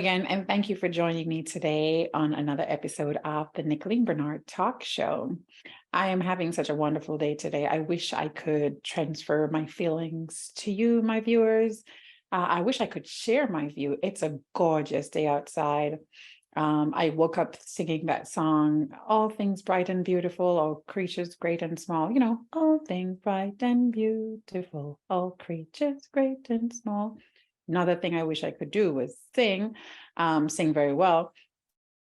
again, and thank you for joining me today on another episode of the Nicolene Bernard Talk Show. I am having such a wonderful day today. I wish I could transfer my feelings to you, my viewers. I wish I could share my view. It's a gorgeous day outside. I woke up singing that song, all things bright and beautiful, all creatures great and small, all things bright and beautiful, all creatures great and small. Another thing I wish I could do was sing very well.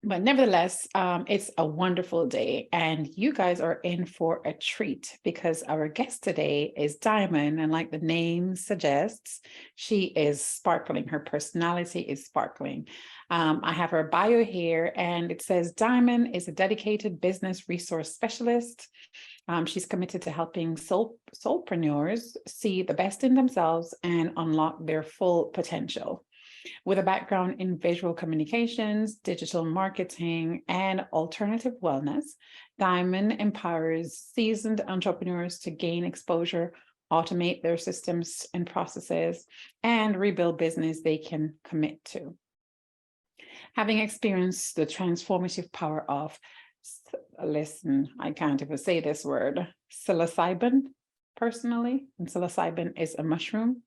But nevertheless, it's a wonderful day, and you guys are in for a treat because our guest today is Diamond, and like the name suggests, she is sparkling. Her personality is sparkling. I have her bio here, and it says Diamond is a dedicated business resource specialist. She's committed to helping soulpreneurs see the best in themselves and unlock their full potential. With a background in visual communications, digital marketing, and alternative wellness, Diamond empowers seasoned entrepreneurs to gain exposure, automate their systems and processes, and rebuild business they can commit to. Having experienced the transformative power of, listen, I can't even say this word, psilocybin, personally, and psilocybin is a mushroom.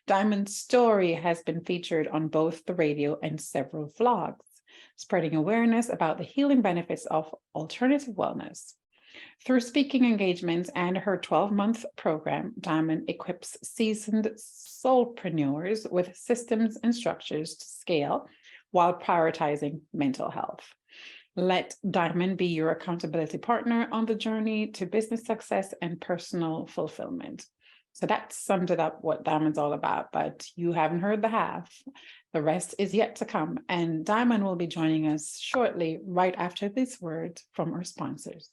Diamond's story has been featured on both the radio and several vlogs, spreading awareness about the healing benefits of alternative wellness. Through speaking engagements and her 12-month program, Diamond equips seasoned soulpreneurs with systems and structures to scale while prioritizing mental health. Let Diamond be your accountability partner on the journey to business success and personal fulfillment. So that summed it up what Diamond's all about, but you haven't heard the half. The rest is yet to come, and Diamond will be joining us shortly, right after this word from our sponsors.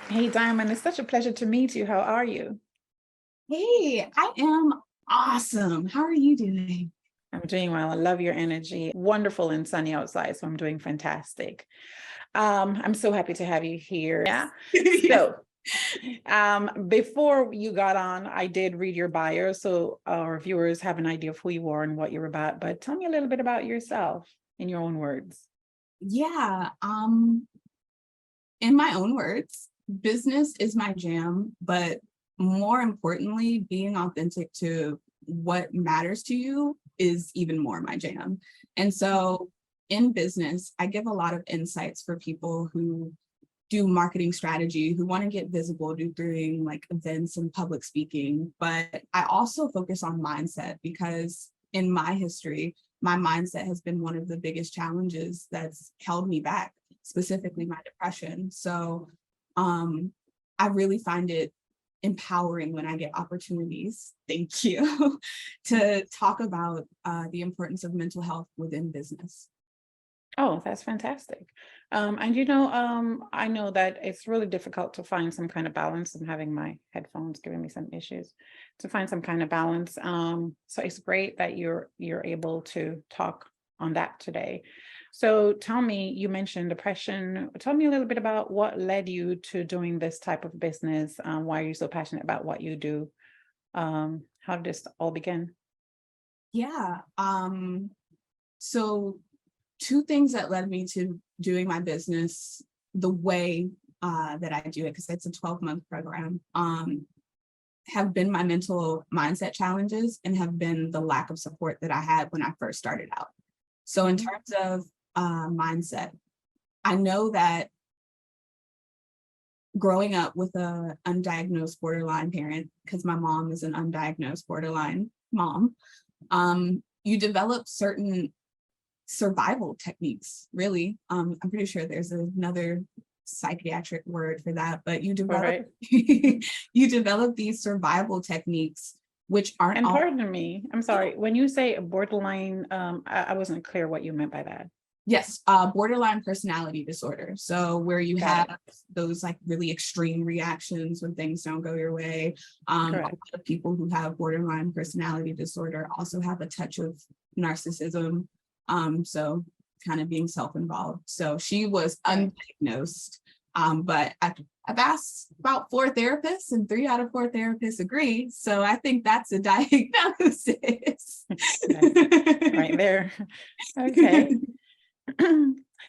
Hey, Diamond, it's such a pleasure to meet you. How are you? Hey, I am awesome. How are you doing? I'm doing well. I love your energy. Wonderful and sunny outside, so I'm doing fantastic. I'm so happy to have you here. Yeah. So, before you got on, I did read your bio, so our viewers have an idea of who you are and what you're about. But tell me a little bit about yourself in your own words. Yeah, in my own words, business is my jam, but more importantly, being authentic to what matters to you is even more my jam. And so in business, I give a lot of insights for people who do marketing strategy, who want to get visible, doing like events and public speaking. But I also focus on mindset because in my history, my mindset has been one of the biggest challenges that's held me back, specifically my depression. So I really find it empowering when I get opportunities, thank you, to talk about the importance of mental health within business. Oh, that's fantastic. And I know that it's really difficult to find some kind of balance. I'm having my headphones giving me some issues to find some kind of balance. So it's great that you're able to talk on that today. So tell me, you mentioned depression. Tell me a little bit about what led you to doing this type of business. Why are you so passionate about what you do? How did this all begin? Yeah. So two things that led me to doing my business the way that I do it, because it's a 12-month program, have been my mental mindset challenges and have been the lack of support that I had when I first started out. So in Mhm. terms of mindset, I know that growing up with a undiagnosed borderline parent, because my mom is an undiagnosed borderline mom, you develop certain survival techniques, really. I'm pretty sure there's another psychiatric word for that, but you develop Right. you develop these survival techniques, which aren't And all. pardon me, I'm sorry. When you say a borderline, I wasn't clear what you meant by that. Yes, borderline personality disorder. So where you Got have it. those like really extreme reactions when things don't go your way. A lot Correct. of people who have borderline personality disorder also have a touch of narcissism. So kind of being self-involved. So she was Right. undiagnosed. But I've asked about 4 therapists, and 3 out of 4 therapists agree. So I think that's a diagnosis. That's right there. Okay.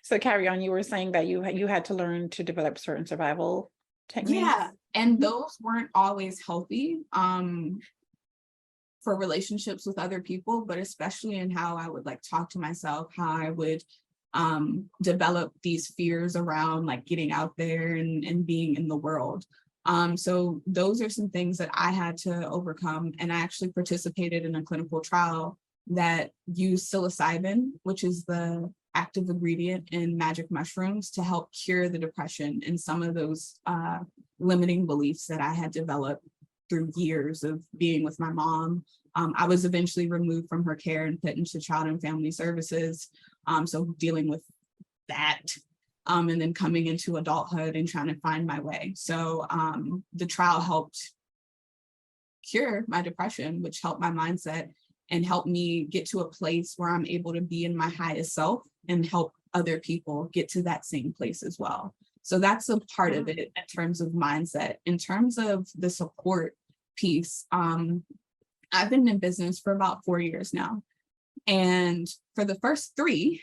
So carry on. You were saying that you had to learn to develop certain survival techniques. Yeah, and Mhm. those weren't always healthy, for relationships with other people, but especially in how I would like talk to myself, how I would develop these fears around like getting out there and being in the world. So those are some things that I had to overcome. And I actually participated in a clinical trial that used psilocybin, which is the active ingredient in magic mushrooms, to help cure the depression and some of those limiting beliefs that I had developed through years of being with my mom. I was eventually removed from her care and put into child and family services. So dealing with that, and then coming into adulthood and trying to find my way. So the trial helped cure my depression, which helped my mindset and helped me get to a place where I'm able to be in my highest self and help other people get to that same place as well. So that's a part of Wow. it in terms of mindset. In terms of the support piece, I've been in business for about 4 years now. And for the first 3,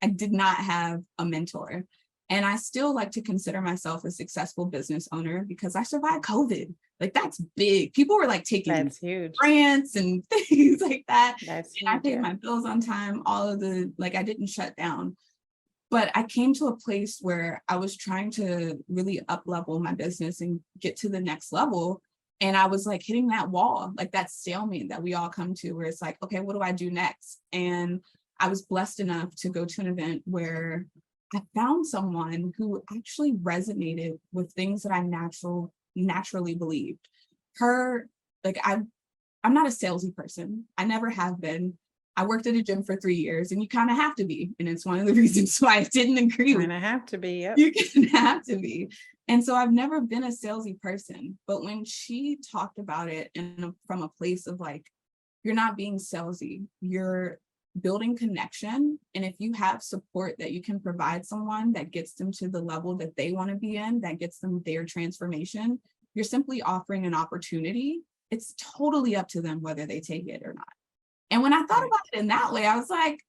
I did not have a mentor. And I still like to consider myself a successful business owner because I survived COVID. Like that's big. People were like taking That's huge. grants and things like that. That's And I huge. paid Yeah. my bills on time, all of the, like I didn't shut down. But I came to a place where I was trying to really up level my business and get to the next level. And I was like hitting that wall, like that stalemate that we all come to, where it's like, okay, what do I do next? And I was blessed enough to go to an event where I found someone who actually resonated with things that I naturally believed. Her, like I'm not a salesy person. I never have been. I worked at a gym for 3 years, and you kind of have to be. And it's one of the reasons why I didn't agree with Kind of have to be. Yep. you. Can have to be. And so I've never been a salesy person. But when she talked about it from a place of like, you're not being salesy, you're building connection. And if you have support that you can provide someone that gets them to the level that they want to be in, that gets them their transformation, you're simply offering an opportunity. It's totally up to them whether they take it or not. And when I thought Right. about it in that way, I was like,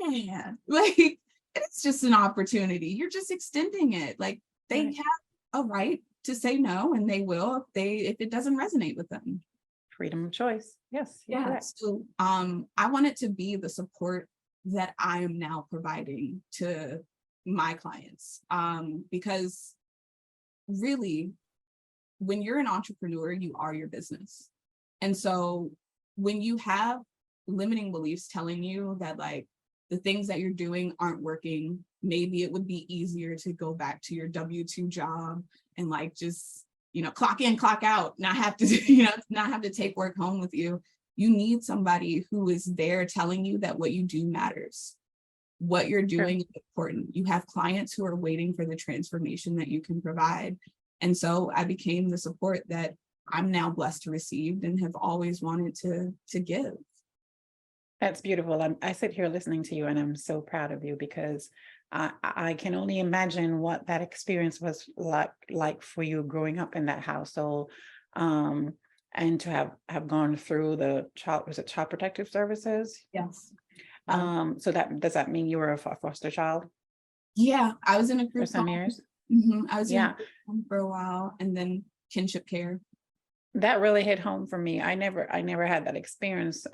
man, like it's just an opportunity. You're just extending it. Like they Right. have a right to say no, and they will if it doesn't resonate with them. Freedom of choice. Yes, you're Yeah. correct. So I want it to be the support that I am now providing to my clients. Because really, when you're an entrepreneur, you are your business. And so when you have limiting beliefs telling you that like the things that you're doing aren't working, maybe it would be easier to go back to your W-2 job and like just, clock in, clock out, not have to, not have to take work home with you. You need somebody who is there telling you that what you do matters. What you're True. doing is important. You have clients who are waiting for the transformation that you can provide. And so I became the support that I'm now blessed to receive and have always wanted to give. That's beautiful. I sit here listening to you, and I'm so proud of you because I can only imagine what that experience was like for you growing up in that household, um, and to have gone through the child protective services. Yes. Um, So that does that mean you were a foster child yeah, I was in a for group some home. years? I was in Yeah, group home for a while, and then kinship care. that really hit home for me. I never had that experience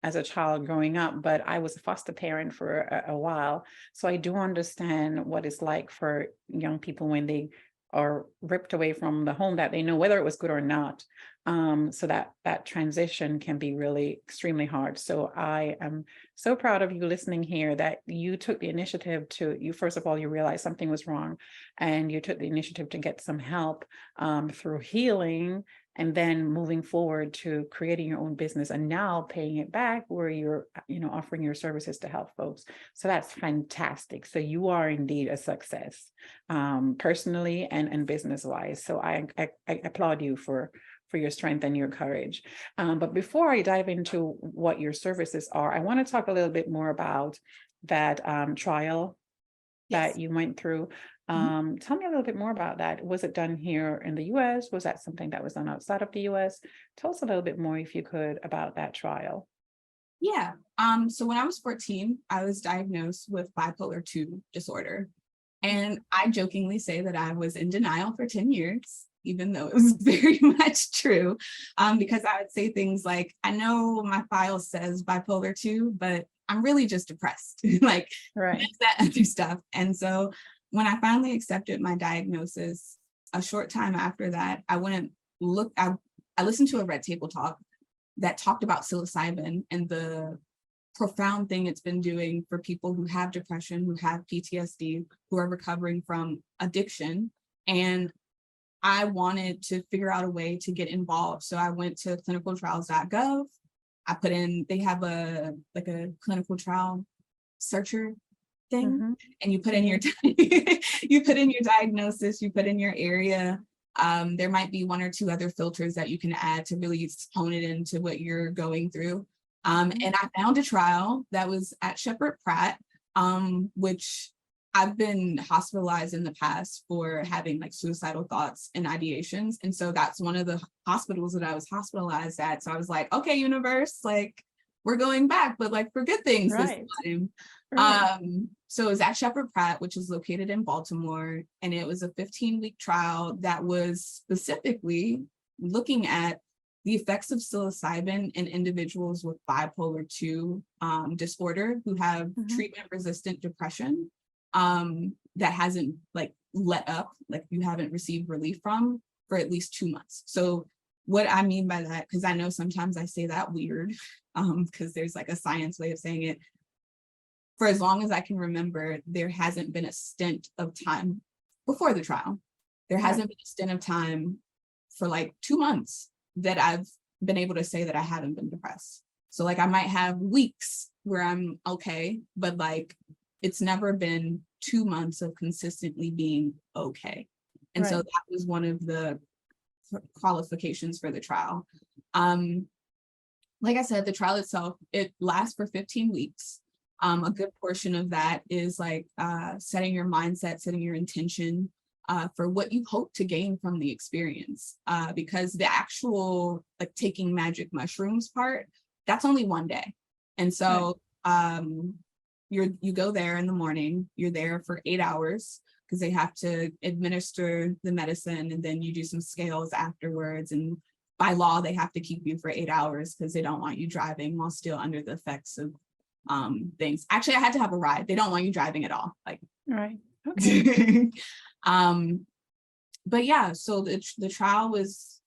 as a child growing up, but I was a foster parent for a while. So I do understand what it's like for young people when they are ripped away from the home that they know, whether it was good or not. So that transition can be really extremely hard. So I am so proud of you listening here that you took the initiative to, you first of all, you realized something was wrong and you took the initiative to get some help through healing, and then moving forward to creating your own business and now paying it back where you're, offering your services to help folks. So that's fantastic. So you are indeed a success, personally and business wise. So I applaud you for your strength and your courage. But before I dive into what your services are, I want to talk a little bit more about that trial Yes. that you went through. Mhm. Tell me a little bit more about that. Was it done here in the US? Was that something that was done outside of the US? Tell us a little bit more, if you could, about that trial. Yeah. So when I was 14, I was diagnosed with bipolar 2 disorder. And I jokingly say that I was in denial for 10 years, even though it was very much true. Because I would say things like, I know my file says bipolar 2, but I'm really just depressed. Like, Right. that's that other stuff. And so when I finally accepted my diagnosis, a short time after that, I went and looked, I listened to a Red Table Talk that talked about psilocybin and the profound thing it's been doing for people who have depression, who have PTSD, who are recovering from addiction. And I wanted to figure out a way to get involved. So I went to clinicaltrials.gov. I put in, they have a clinical trial searcher thing, Mm-hmm. and you put in Yeah. your you put in your diagnosis, you put in your area. There might be one or two other filters that you can add to really hone it into what you're going through. Mm-hmm. And I found a trial that was at Shepherd Pratt, which I've been hospitalized in the past for having like suicidal thoughts and ideations. And so that's one of the hospitals that I was hospitalized at. So I was like, okay, universe, like we're going back, but like for good things this Right. time. Right. So it was at Shepherd Pratt, which is located in Baltimore, and it was a 15-week trial that was specifically looking at the effects of psilocybin in individuals with bipolar 2 disorder who have Mm-hmm. treatment-resistant depression that hasn't like let up, like you haven't received relief from for at least 2 months. So what I mean by that, because I know sometimes I say that weird, because there's like a science way of saying it. For as long as I can remember, there hasn't been a stint of time before the trial. There Right. hasn't been a stint of time for like 2 months that I've been able to say that I haven't been depressed. So like I might have weeks where I'm okay, but like it's never been 2 months of consistently being okay. And so Right. that was one of the qualifications for the trial. Um, like I said, the trial itself, it lasts for 15 weeks. A good portion of that is like setting your mindset, setting your intention for what you hope to gain from the experience. Because the actual like taking magic mushrooms part, that's only one day. And Right. so you go there in the morning, you're there for 8 hours because they have to administer the medicine, and then you do some scales afterwards. And by law, they have to keep you for 8 hours because they don't want you driving while still under the effects of things. Actually, I had to have a ride. They don't want you driving at all. Like, Right. Okay. um, but yeah, so the trial was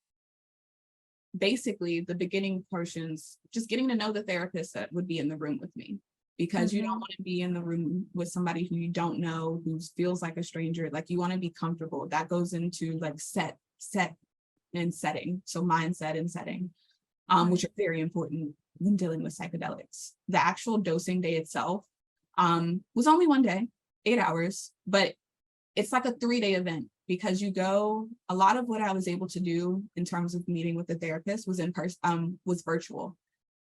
basically the beginning portions, just getting to know the therapist that would be in the room with me, because you don't Mm-hmm. want to be in the room with somebody who you don't know, who feels like a stranger. Like you want to be comfortable. That goes into like set and setting. So mindset and setting, which Right. are very important when dealing with psychedelics. The actual dosing day itself was only one day, 8 hours, but it's like a 3-day event because you go, a lot of what I was able to do in terms of meeting with the therapist was in person, was virtual.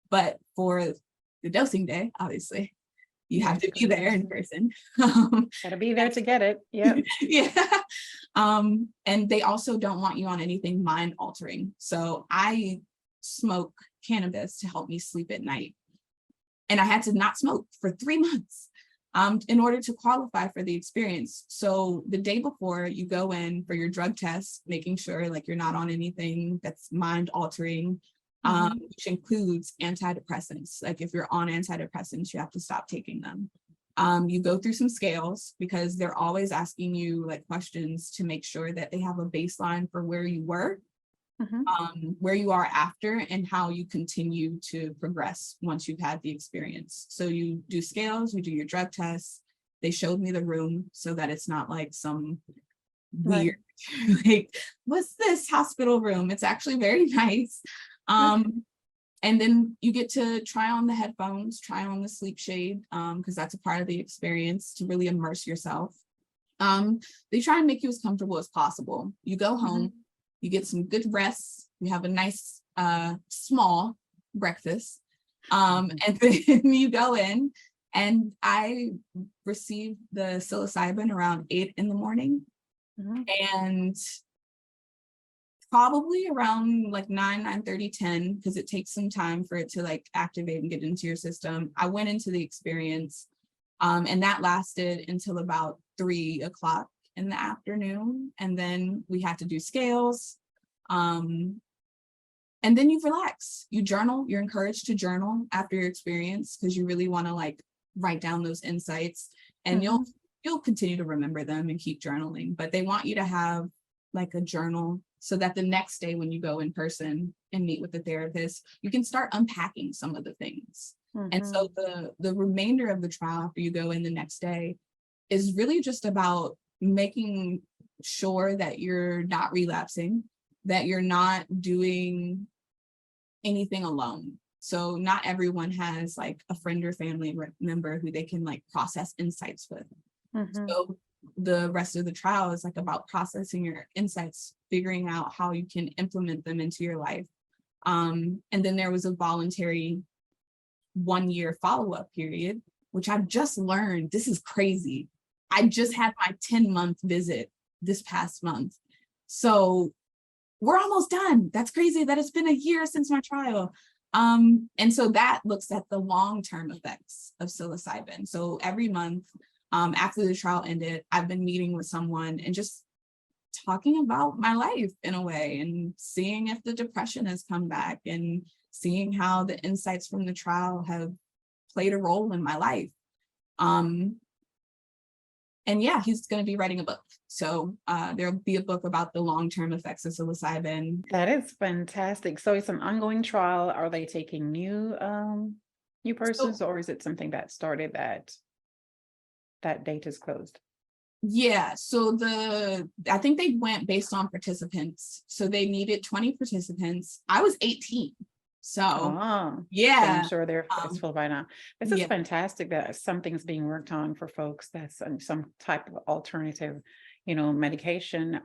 But for the dosing day, obviously, you have Yes. to be Gotta be there in there. person. Gotta be there to get it. Yep. Yeah. And they also don't want you on anything mind altering. So I smoke cannabis to help me sleep at night. And I had to not smoke for 3 months. in order to qualify for the experience. So the day before you go in for your drug test, making sure like you're not on anything that's mind altering, which includes antidepressants. Like if you're on antidepressants, you have to stop taking them. You go through some scales because they're always asking you like questions to make sure that they have a baseline for where you were, where you are after, and how you continue to progress once you've had the experience. So you do scales, you do your drug tests. They showed me the room so that it's not like some weird, like, what's this hospital room? It's actually very nice. And then you get to try on the headphones, try on the sleep shade, because that's a part of the experience to really immerse yourself. They try and make you as comfortable as possible. You go home, you get some good rest, you have a nice small breakfast, and then you go in, and I received the psilocybin around 8 in the morning, and probably around like 9:30, 10, because it takes some time for it to like activate and get into your system. I went into the experience, and that lasted until about 3 o'clock in the afternoon. And then we had to do scales. And then you relax, you journal, you're encouraged to journal after your experience because you really want to like write down those insights, and you'll continue to remember them and keep journaling, but they want you to have like a journal so that the next day when you go in person and meet with the therapist, you can start unpacking some of the things. And so the remainder of the trial after you go in the next day is really just about making sure that you're not relapsing, that you're not doing anything alone. So not everyone has like a friend or family member who they can like process insights with. So the rest of the trial is like about processing your insights, figuring out how you can implement them into your life. And then there was a voluntary 1-year follow-up period, which I've just learned. This is crazy. I just had my 10-month visit this past month. So we're almost done. That's crazy that it's been a year since my trial. And so that looks at the long-term effects of psilocybin. So every month, after the trial ended, I've been meeting with someone and just talking about my life in a way, and seeing if the depression has come back, and seeing how the insights from the trial have played a role in my life. And yeah, he's going to be writing a book. So there'll be a book about the long-term effects of psilocybin. That is fantastic. So it's an ongoing trial. Are they taking new persons, or is it something that started that date is closed? Yeah, so I think they went based on participants. So they needed 20 participants. I was 18. So yeah, I'm sure it's full by now. This is fantastic that something's being worked on for folks. That's some type of alternative, medication.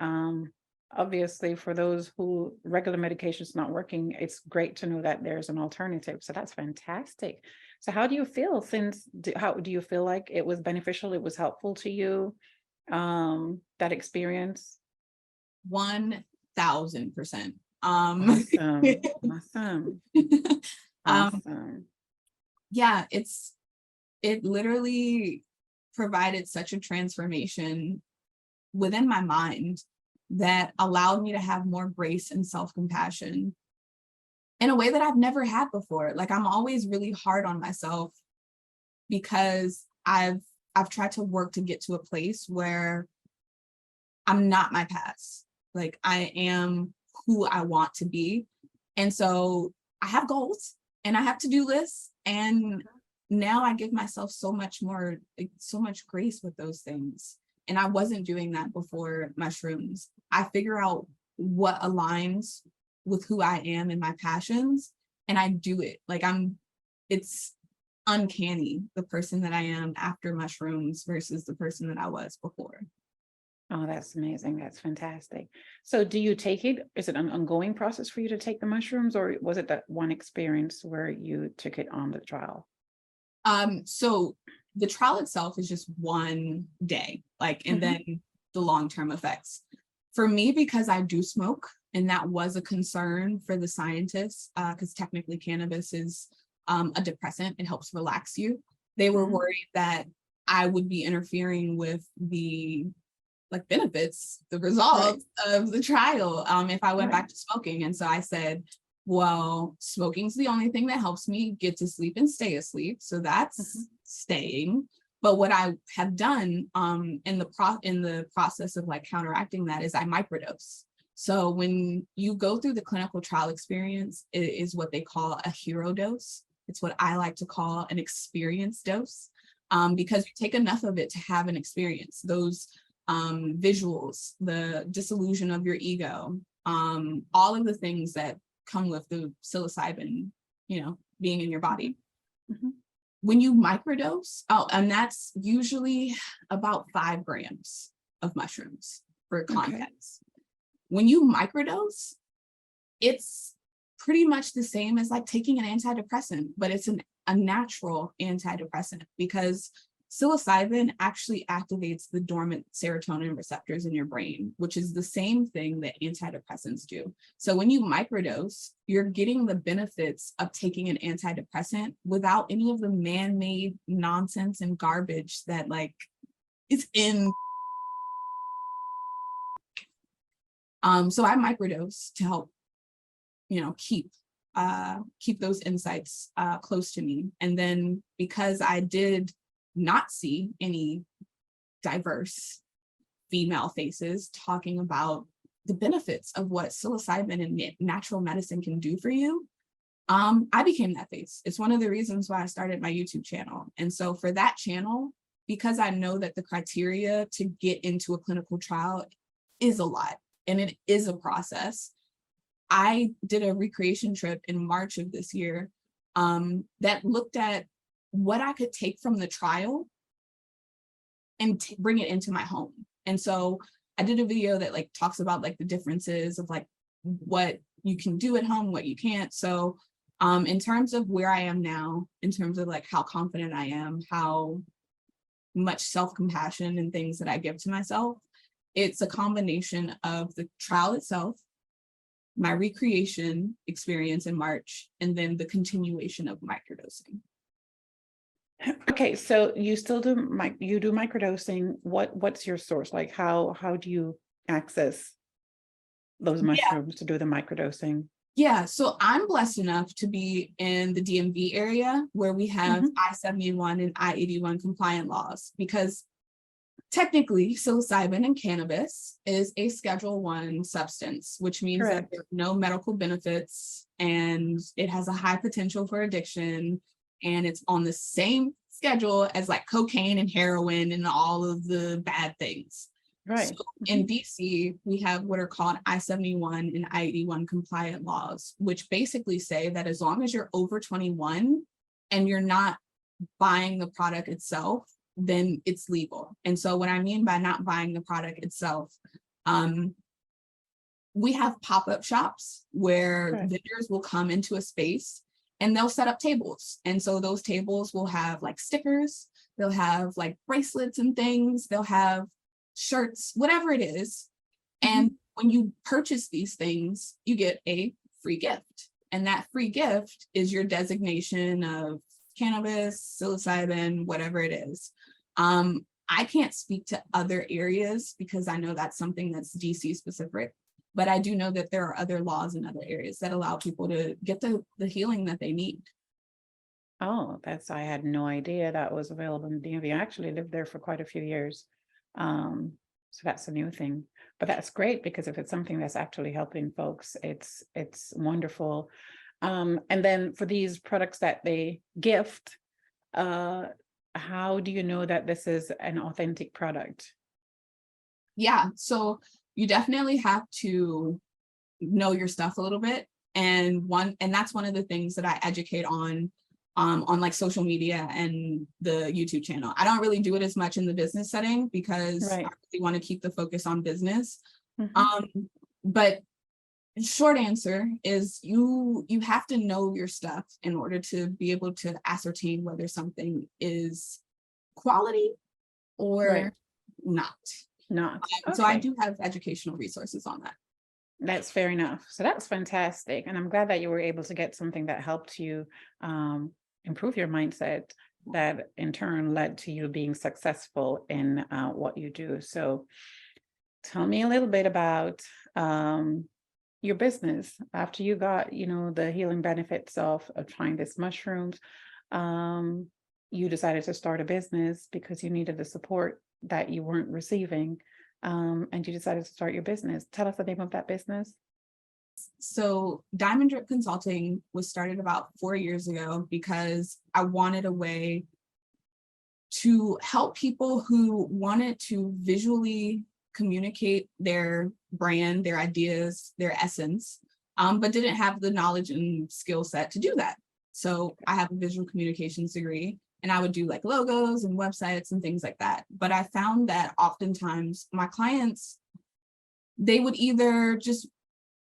Obviously, for those who regular medication is not working, it's great to know that there's an alternative. So that's fantastic. So how do you feel how do you feel like it was beneficial? It was helpful to you, that experience? 1000%. Awesome. Yeah, it literally provided such a transformation within my mind that allowed me to have more grace and self-compassion in a way that I've never had before. Like, I'm always really hard on myself because I've tried to work to get to a place where I'm not my past. Like, I am who I want to be. And so I have goals and I have to-do lists. And now I give myself so much grace with those things. And I wasn't doing that before mushrooms. I figure out what aligns with who I am and my passions, and I do it. Like, it's uncanny, the person that I am after mushrooms versus the person that I was before. Oh, that's amazing. That's fantastic. So do you take it? Is it an ongoing process for you to take the mushrooms, or was it that one experience where you took it on the trial? So the trial itself is just one day, and then the long-term effects. For me, because I do smoke, and that was a concern for the scientists, because technically cannabis is a depressant. It helps relax you. They were worried that I would be interfering with the benefits, the Right. results of the trial, if I went Right. back to smoking. And so I said, well, smoking's the only thing that helps me get to sleep and stay asleep. So Mhm. that's staying. But what I have done in the process of like counteracting that is I microdose. So when you go through the clinical trial experience, it is what they call a hero dose. It's what I like to call an experience dose, because you take enough of it to have an experience. Those visuals, the disillusion of your ego, all of the things that come with the psilocybin, being in your body. Mhm. When you microdose, and that's usually about 5 grams of mushrooms for Okay. context. When you microdose, it's pretty much the same as like taking an antidepressant, but it's a natural antidepressant because psilocybin actually activates the dormant serotonin receptors in your brain, which is the same thing that antidepressants do. So when you microdose, you're getting the benefits of taking an antidepressant without any of the man-made nonsense and garbage that like is in. So I microdose to help keep those insights close to me. And then because I did not see any diverse female faces talking about the benefits of what psilocybin and natural medicine can do for you, I became that face. It's one of the reasons why I started my YouTube channel. And so for that channel, because I know that the criteria to get into a clinical trial is a lot and it is a process, I did a recreation trip in March of this year that looked at what I could take from the trial and bring it into my home. And so I did a video that like talks about like the differences of like what you can do at home, what you can't. So in terms of where I am now, in terms of like how confident I am, how much self-compassion and things that I give to myself, it's a combination of the trial itself, my recreation experience in March, and then the continuation of microdosing. Okay, so you still do you do microdosing. What's your source? Like how do you access those Yeah, mushrooms to do the microdosing? yeah. So I'm blessed enough to be in the DMV area where we have Mhm. I-71 and I-81 compliant laws, because technically psilocybin and cannabis is a Schedule I substance, which means that there Correct. are no medical benefits and it has a high potential for addiction, and it's on the same schedule as like cocaine and heroin and all of the bad things. So Right. in Mhm. DC, we have what are called I-71 and I-81 compliant laws, which basically say that as long as you're over 21 and you're not buying the product itself, then it's legal. And so what I mean by not buying the product itself, um, we have pop-up shops where Correct. vendors will come into a space and they'll set up tables. And so those tables will have like stickers, they'll have like bracelets and things, they'll have shirts, whatever it is. And Mhm. when you purchase these things, you get a free gift. And that free gift is your designation of cannabis, psilocybin, whatever it is. I can't speak to other areas because I know that's something that's DC specific, but I do know that there are other laws in other areas that allow people to get the healing that they need. Oh, I had no idea that was available in DMV. I actually lived there for quite a few years. Um, so that's a new thing. But that's great because if it's something that's actually helping folks, it's wonderful. And then for these products that they gift, uh, how do you know that this is an authentic product? Yeah, so you definitely have to know your stuff a little bit. And that's one of the things that I educate on like social media and the YouTube channel. I don't really do it as much in the business setting because I Right. really want to keep the focus on business. Mhm. Um, but short answer is you have to know your stuff in order to be able to ascertain whether something is quality Right. or not. Not. So I Okay. do have educational resources on that. That's fair enough. So that's fantastic. And I'm glad that you were able to get something that helped you improve your mindset that in turn led to you being successful in what you do. So tell me a little bit about your business after you got, the healing benefits of trying this mushrooms. Um, you decided to start a business because you needed the support that you weren't receiving. And you decided to start your business. Tell us the name of that business. So Diamond Drip Consulting was started about 4 years ago because I wanted a way to help people who wanted to visually communicate their brand, their ideas, their essence, but didn't have the knowledge and skill set to do that. So I have a visual communications degree, and I would do like logos and websites and things like that. But I found that oftentimes my clients, they would either just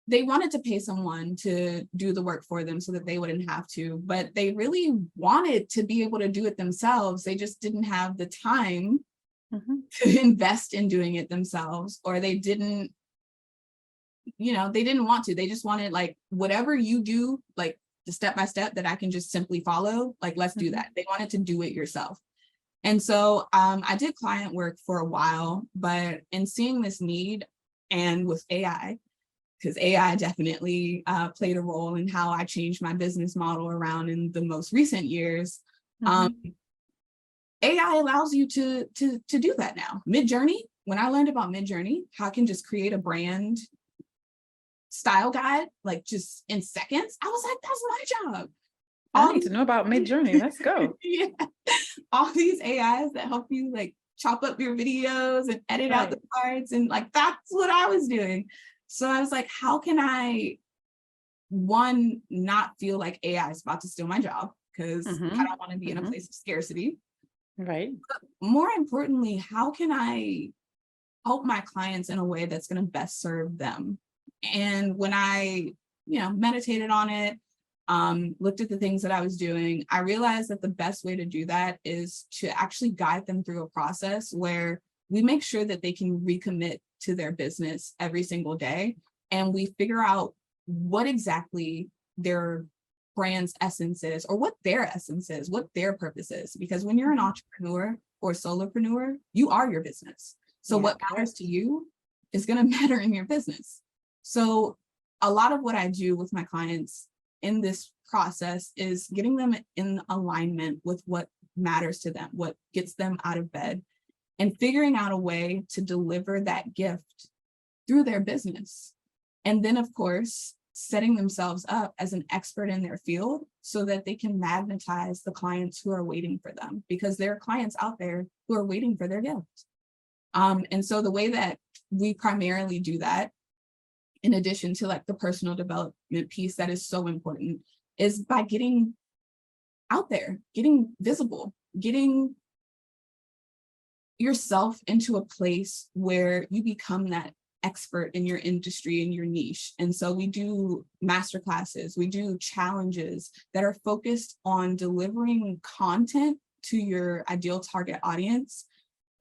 they wanted to pay someone to do the work for them so that they wouldn't have to, but they really wanted to be able to do it themselves. They just didn't have the time to invest in doing it themselves, or they didn't want to. They just wanted, like, whatever you do, like the step by step that I can just simply follow, like, let's do that. They wanted to do it yourself. And so I did client work for a while, but in seeing this need, and with AI, because AI definitely played a role in how I changed my business model around in the most recent years. AI allows you to do that now. Midjourney, when I learned about Midjourney, how I can just create a brand style guide, like, just in seconds, I was like, that's my job. I need to know about Midjourney. Let's go. Yeah. All these AIs that help you, like, chop up your videos and edit out the parts, and, like, that's what I was doing. So I was like, how can I, one, not feel like AI is about to steal my job? Because I don't want to be in a place of scarcity. Right. But more importantly, how can I help my clients in a way that's going to best serve them? And when I, meditated on it, looked at the things that I was doing, I realized that the best way to do that is to actually guide them through a process where we make sure that they can recommit to their business every single day. And we figure out what exactly their brand's essence is, or what their essence is, what their purpose is. Because when you're an entrepreneur or solopreneur, you are your business. So what matters to you is going to matter in your business. So a lot of what I do with my clients in this process is getting them in alignment with what matters to them, what gets them out of bed, and figuring out a way to deliver that gift through their business. And then, of course, setting themselves up as an expert in their field so that they can magnetize the clients who are waiting for them, because there are clients out there who are waiting for their gift. And so the way that we primarily do that, in addition to, like, the personal development piece that is so important, is by getting out there, getting visible, getting yourself into a place where you become that expert in your industry and your niche. And so we do masterclasses, we do challenges that are focused on delivering content to your ideal target audience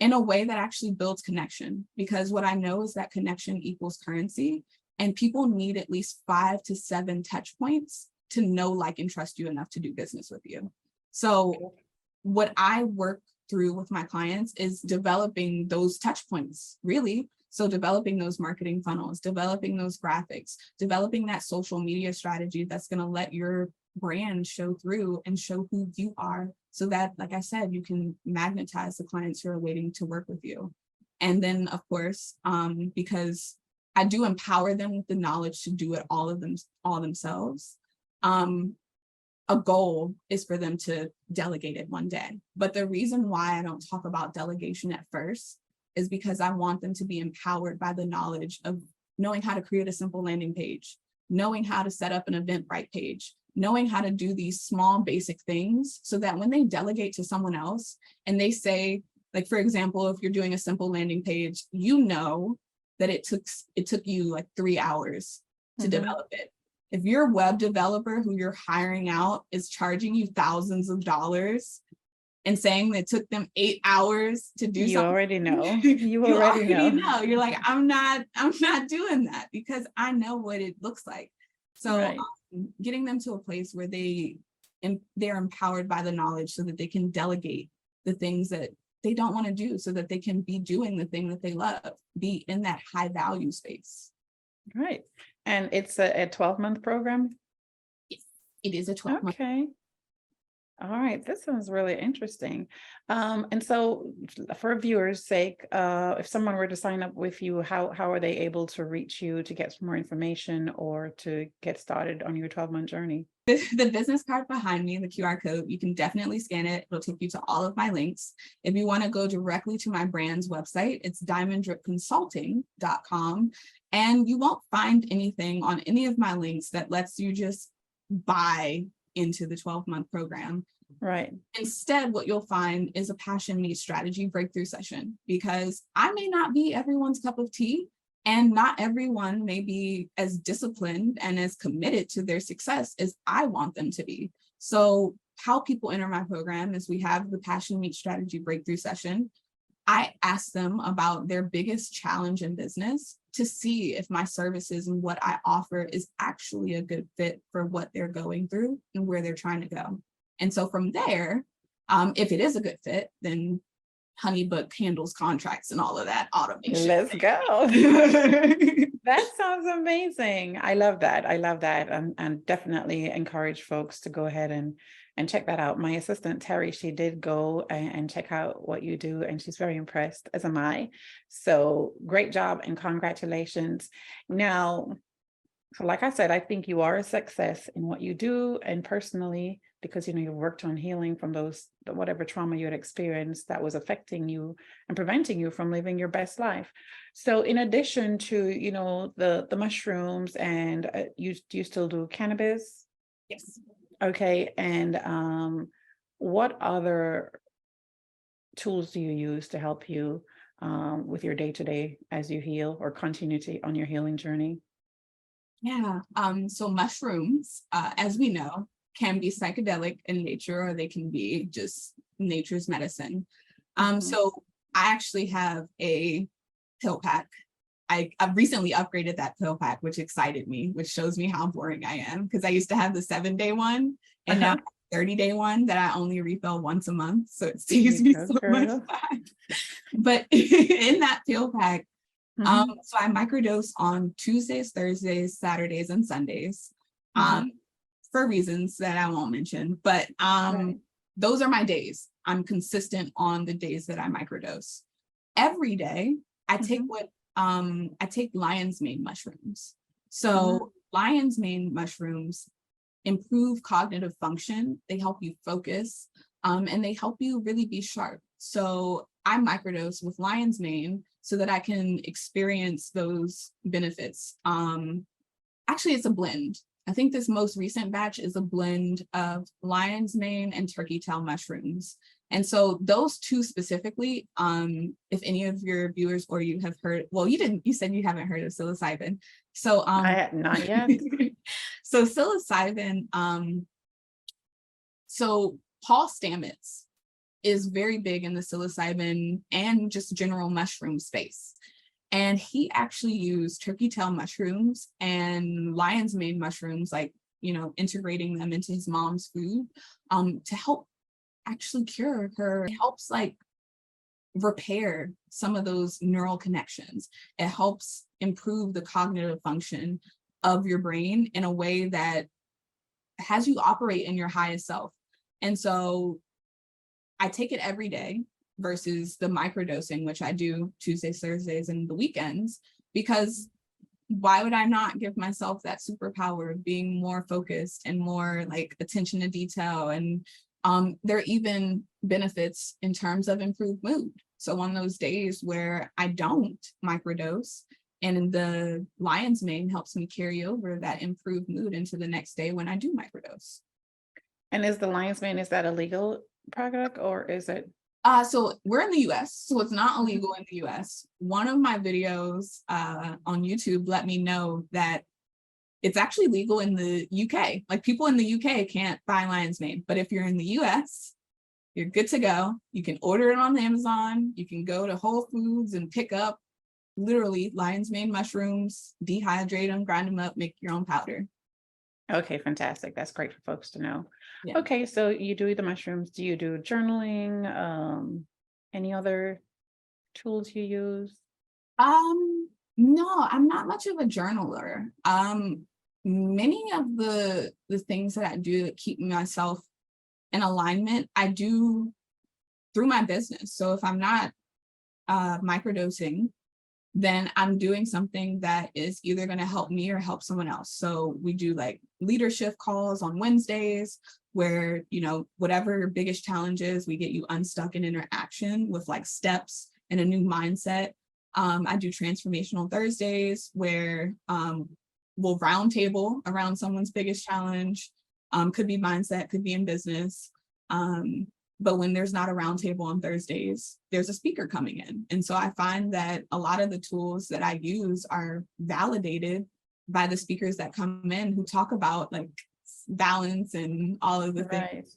in a way that actually builds connection. Because what I know is that connection equals currency, and people need at least 5 to 7 touch points to know, like, and trust you enough to do business with you. So what I work through with my clients is developing those touch points, really. So developing those marketing funnels, developing those graphics, developing that social media strategy that's going to let your brand show through and show who you are, so that, like I said, you can magnetize the clients who are waiting to work with you. And then, of course, because I do empower them with the knowledge to do it all themselves. A goal is for them to delegate it one day. But the reason why I don't talk about delegation at first is because I want them to be empowered by the knowledge of knowing how to create a simple landing page, knowing how to set up an Eventbrite page, knowing how to do these small basic things, so that when they delegate to someone else and they say, like, for example, if you're doing a simple landing page, that it took you like 3 hours to develop it. If your web developer who you're hiring out is charging you thousands of dollars and saying that it took them 8 hours to do something, you already know. You already know. You're like, I'm not doing that, because I know what it looks like. So getting them to a place where they and they're empowered by the knowledge so that they can delegate the things that they don't want to do, so that they can be doing the thing that they love, be in that high value space. Right. And it's a 12-month program? Yes, it is a 12-month. Okay. All right, this sounds really interesting. And so for viewers' sake, if someone were to sign up with you, how are they able to reach you to get some more information or to get started on your 12-month journey? The business card behind me, the QR code, you can definitely scan it. It'll take you to all of my links. If you want to go directly to my brand's website, it's diamonddripconsulting.com. And you won't find anything on any of my links that lets you just buy into the 12-month program. Right. Instead, what you'll find is a passion meets strategy breakthrough session, because I may not be everyone's cup of tea, and not everyone may be as disciplined and as committed to their success as I want them to be. So how people enter my program is we have the passion meets strategy breakthrough session. I ask them about their biggest challenge in business to see if my services and what I offer is actually a good fit for what they're going through and where they're trying to go. And so from there, if it is a good fit, then Honeybook handles contracts and all of that automation. Let's go. That sounds amazing. I love that. I love that. And definitely encourage folks to go ahead and check that out. My assistant, Terry, she did go and check out what you do, and she's very impressed, as am I. So great job and congratulations. Now, like I said, I think you are a success in what you do and personally, because you've worked on healing from whatever trauma you had experienced that was affecting you and preventing you from living your best life. So in addition to the mushrooms, and you still do cannabis? Yes. Okay. And what other tools do you use to help you with your day-to-day as you heal or continue on your healing journey? Yeah. So mushrooms, as we know, can be psychedelic in nature, or they can be just nature's medicine. So I actually have a pill pack. I've recently upgraded that pill pack, which excited me, which shows me how boring I am, because I used to have the 7-day one, and now 30-day one that I only refill once a month. So it saves me so much time. But in that pill pack, so I microdose on Tuesdays, Thursdays, Saturdays, and Sundays, for reasons that I won't mention. But those are my days. I'm consistent on the days that I microdose. Every day, I take I take lion's mane mushrooms. So lion's mane mushrooms improve cognitive function. They help you focus, and they help you really be sharp. So I microdose with lion's mane so that I can experience those benefits. Actually, it's a blend. I think this most recent batch is a blend of lion's mane and turkey tail mushrooms. And so those two specifically, if any of your viewers or you have heard, well, you said you haven't heard of psilocybin. So not yet. So psilocybin, so Paul Stamets is very big in the psilocybin and just general mushroom space. And he actually used turkey tail mushrooms and lion's mane mushrooms, like, integrating them into his mom's food, to help actually cure her. It helps like repair some of those neural connections. It helps improve the cognitive function of your brain in a way that has you operate in your highest self. And so I take it every day versus the microdosing, which I do Tuesdays, Thursdays, and the weekends, because why would I not give myself that superpower of being more focused and more like attention to detail? And there are even benefits in terms of improved mood. So on those days where I don't microdose, and the lion's mane helps me carry over that improved mood into the next day when I do microdose. And is the lion's mane, is that a legal product or is it? So we're in the US, so it's not illegal in the US. One of my videos on YouTube let me know that it's actually legal in the UK. Like, people in the UK can't buy lion's mane, but if you're in the US, you're good to go. You can order it on Amazon. You can go to Whole Foods and pick up literally lion's mane mushrooms, dehydrate them, grind them up, make your own powder. Okay, fantastic. That's great for folks to know. Yeah. Okay, so you do the mushrooms. Do you do journaling? Any other tools you use? No, I'm not much of a journaler. Many of the things that I do that keep myself in alignment, I do through my business. So if I'm not microdosing, then I'm doing something that is either going to help me or help someone else. So we do like leadership calls on Wednesdays where, whatever your biggest challenge is, we get you unstuck in interaction with like steps and a new mindset. I do transformational Thursdays where we'll roundtable around someone's biggest challenge. Could be mindset, could be in business. But when there's not a roundtable on Thursdays, there's a speaker coming in. And so I find that a lot of the tools that I use are validated by the speakers that come in who talk about like balance and all of the things.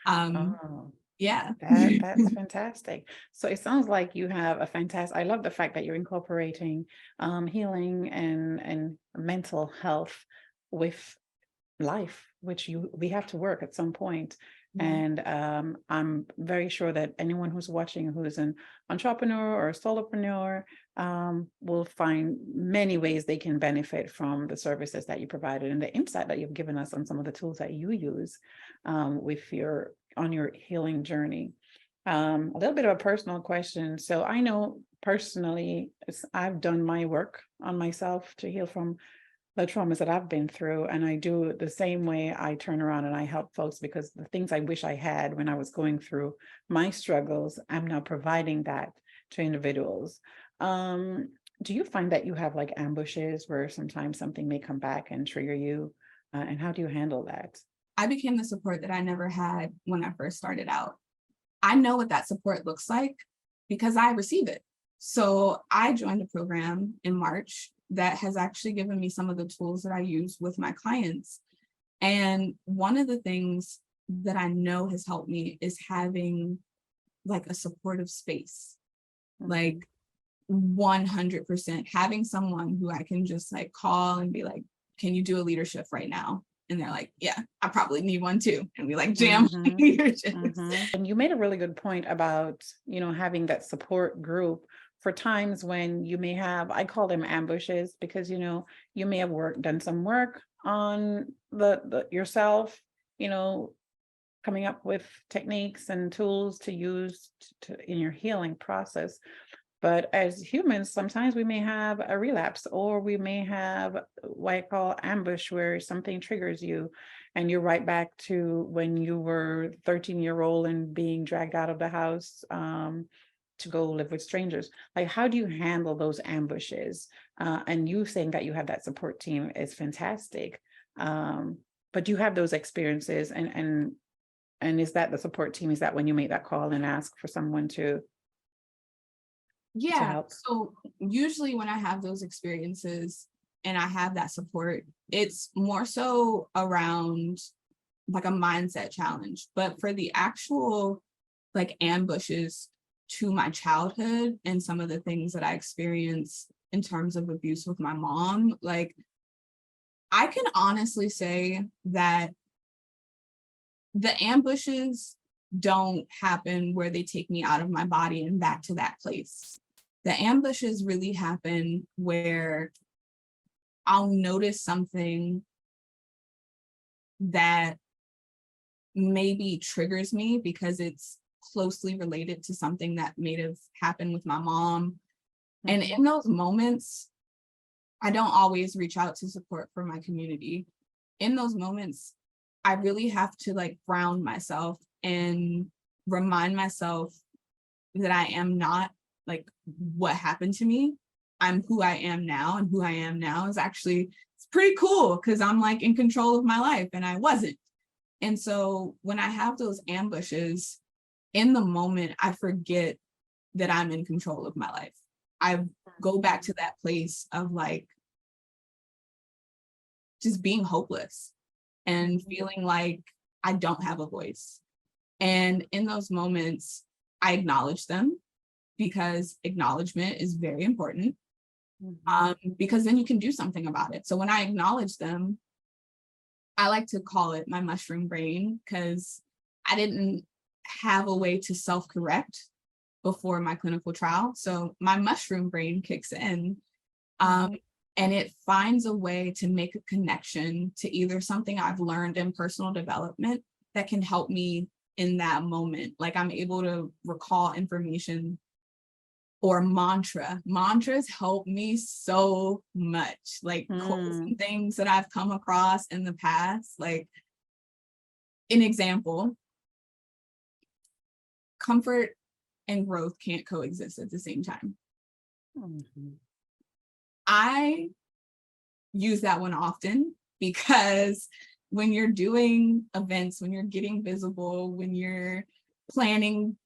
Right. Um, Oh, yeah. that's fantastic. So it sounds like you have a fantastic, I love the fact that you're incorporating healing and mental health with life, which we have to work at some point. Yeah. And I'm very sure that anyone who's watching who's an entrepreneur or a solopreneur will find many ways they can benefit from the services that you provided and the insight that you've given us on some of the tools that you use with your on your healing journey. A little bit of a personal question. So I know personally, I've done my work on myself to heal from the traumas that I've been through. And I do it the same way. I turn around and I help folks because the things I wish I had when I was going through my struggles, I'm now providing that to individuals. Um, do you find that you have like ambushes where sometimes something may come back and trigger you? And how do you handle that? I became the support that I never had when I first started out. I know what that support looks like because I receive it. So I joined a program in March that has actually given me some of the tools that I use with my clients. And one of the things that I know has helped me is having like a supportive space, like Mhm. 100% having someone who I can just like call and be like, can you do a leadership right now? And they're like, yeah, I probably need one too. And we like jam Mhm. leaderships. Mhm. And you made a really good point about, having that support group for times when you may have, I call them ambushes because, you may have done some work on the yourself, you know, coming up with techniques and tools to use in your healing process. But as humans, sometimes we may have a relapse or we may have what I call ambush, where something triggers you and you're right back to when you were 13-year-old and being dragged out of the house to go live with strangers. Like, how do you handle those ambushes? And you saying that you have that support team is fantastic. Um, but you have those experiences and is that the support team? Is that when you make that call and ask for someone to Yeah. help? So usually when I have those experiences and I have that support, it's more so around like a mindset challenge. But for the actual like ambushes to my childhood and some of the things that I experienced in terms of abuse with my mom, like I can honestly say that the ambushes don't happen where they take me out of my body and back to that place. The ambushes really happen where I'll notice something that maybe triggers me because it's closely related to something that may have happened with my mom. And Mhm. in those moments, I don't always reach out to support for my community. In those moments, I really have to like ground myself and remind myself that I am not like what happened to me. I'm who I am now, and who I am now is actually it's pretty cool because I'm like in control of my life and I wasn't. And so when I have those ambushes in the moment, I forget that I'm in control of my life. I go back to that place of like just being hopeless and Mhm. feeling like I don't have a voice. And in those moments, I acknowledge them because acknowledgement is very important Mhm. because then you can do something about it. So when I acknowledge them, I like to call it my mushroom brain because I didn't have a way to self-correct before my clinical trial. So my mushroom brain kicks in, Mhm. and it finds a way to make a connection to either something I've learned in personal development that can help me in that moment. Like I'm able to recall information or mantra. Mantras help me so much. Like quotes Mm, and things that I've come across in the past. Like an example, comfort and growth can't coexist at the same time. mhm. I use that one often because when you're doing events, when you're getting visible, when you're planning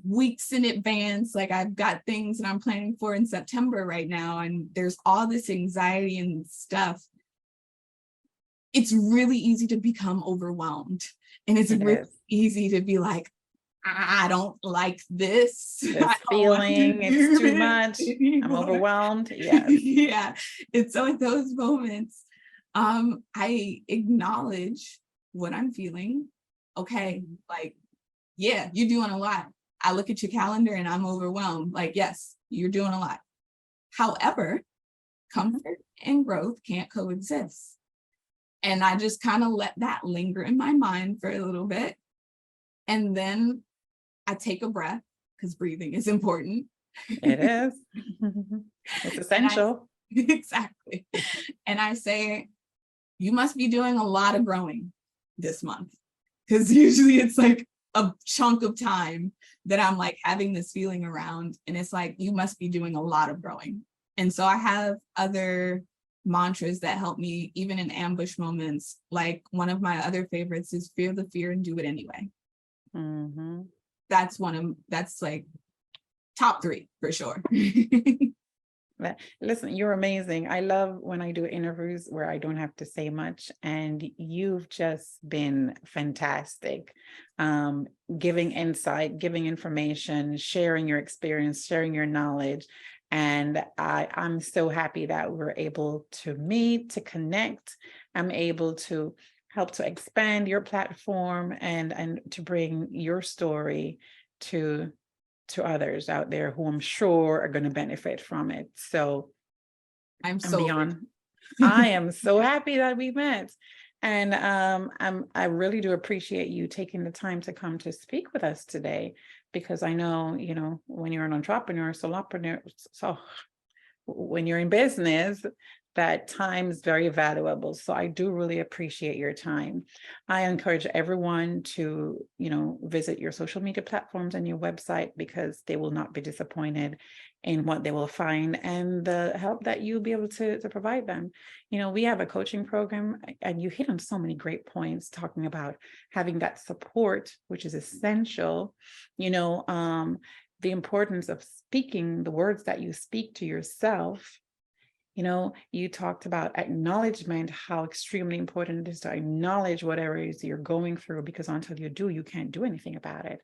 weeks in advance, like I've got things that I'm planning for in September right now, and there's all this anxiety and stuff, it's really easy to become overwhelmed. And it's It really is. easy to be like, I don't like this. This I don't want to feeling, it's do too it much. I'm anymore. overwhelmed. Yes. Yeah. And so in those moments, I acknowledge what I'm feeling. Okay, Mhm. like, yeah, you're doing a lot. I look at your calendar and I'm overwhelmed. Like, yes, you're doing a lot. However, Mhm. comfort and growth can't coexist. And I just kind of let that linger in my mind for a little bit. And then I take a breath because breathing is important. It is. It's And I, essential. exactly. And I say, you must be doing a lot of growing this month. Because usually it's like a chunk of time that I'm like having this feeling around. And it's like, you must be doing a lot of growing. And so I have other mantras that help me even in ambush moments. Like one of my other favorites is fear the fear and do it anyway. Mhm. That's like top three for sure. Listen, you're amazing. I love when I do interviews where I don't have to say much, and you've just been fantastic. Um, Giving insight, giving information, sharing your experience, sharing your knowledge. And I'm so happy that we're able to meet, to connect. I'm able to help to expand your platform and to bring your story to others out there who I'm sure are going to benefit from it. So I'm I'm so beyond, grateful. I am so happy that we met. And I really do appreciate you taking the time to come to speak with us today, because I know, when you're an entrepreneur, solopreneur, so when you're in business, that time is very valuable. So I do really appreciate your time. I encourage everyone to, visit your social media platforms and your website, because they will not be disappointed in what they will find and the help that you'll be able to provide them. We have a coaching program, and you hit on so many great points talking about having that support, which is essential. you know, um, the importance of speaking the words that you speak to yourself. You talked about acknowledgement, how extremely important it is to acknowledge whatever it is you're going through, because until you do, you can't do anything about it.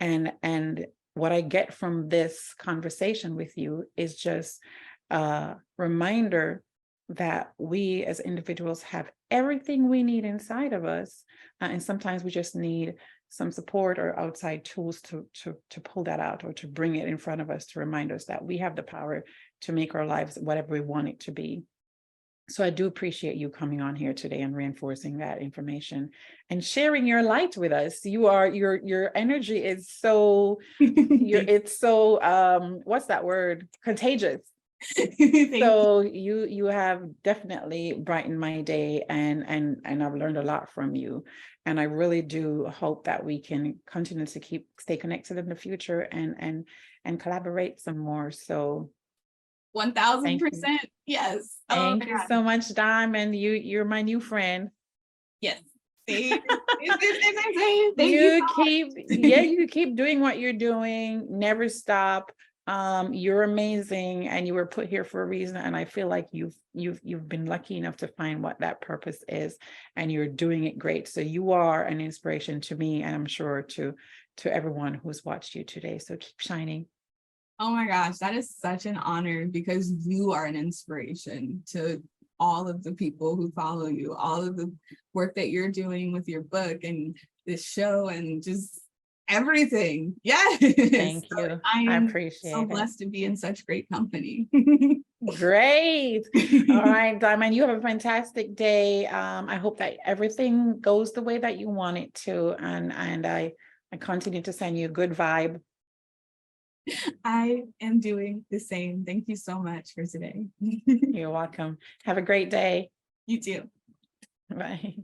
And what I get from this conversation with you is just a reminder that we as individuals have everything we need inside of us, and sometimes we just need some support or outside tools to pull that out, or to bring it in front of us, to remind us that we have the power to make our lives whatever we want it to be. So I do appreciate you coming on here today and reinforcing that information and sharing your light with us. Your energy is so, it's so, what's that word? Contagious. Thank you. So you have definitely brightened my day, and I've learned a lot from you. And I really do hope that we can continue to stay connected in the future, and collaborate some more. So thank you. 1000%. Yes. Oh Thank my you God. so much, Dime. And you're my new friend. Yes. Same. Same. Thank you You so keep, yeah, much. you keep doing what you're doing. Never stop. You're amazing, and you were put here for a reason. And I feel like you've been lucky enough to find what that purpose is, and you're doing it great. So you are an inspiration to me, and I'm sure to everyone who's watched you today. So keep shining. Oh my gosh, that is such an honor because you are an inspiration to all of the people who follow you, all of the work that you're doing with your book and this show and just everything. Yes. Thank So you. I I am so appreciate it. blessed to be in such great company. Great. All right, Diamond, you have a fantastic day. I hope that everything goes the way that you want it to. And I continue to send you good vibe. I am doing the same. Thank you so much for today. You're welcome. Have a great day. You too. Bye.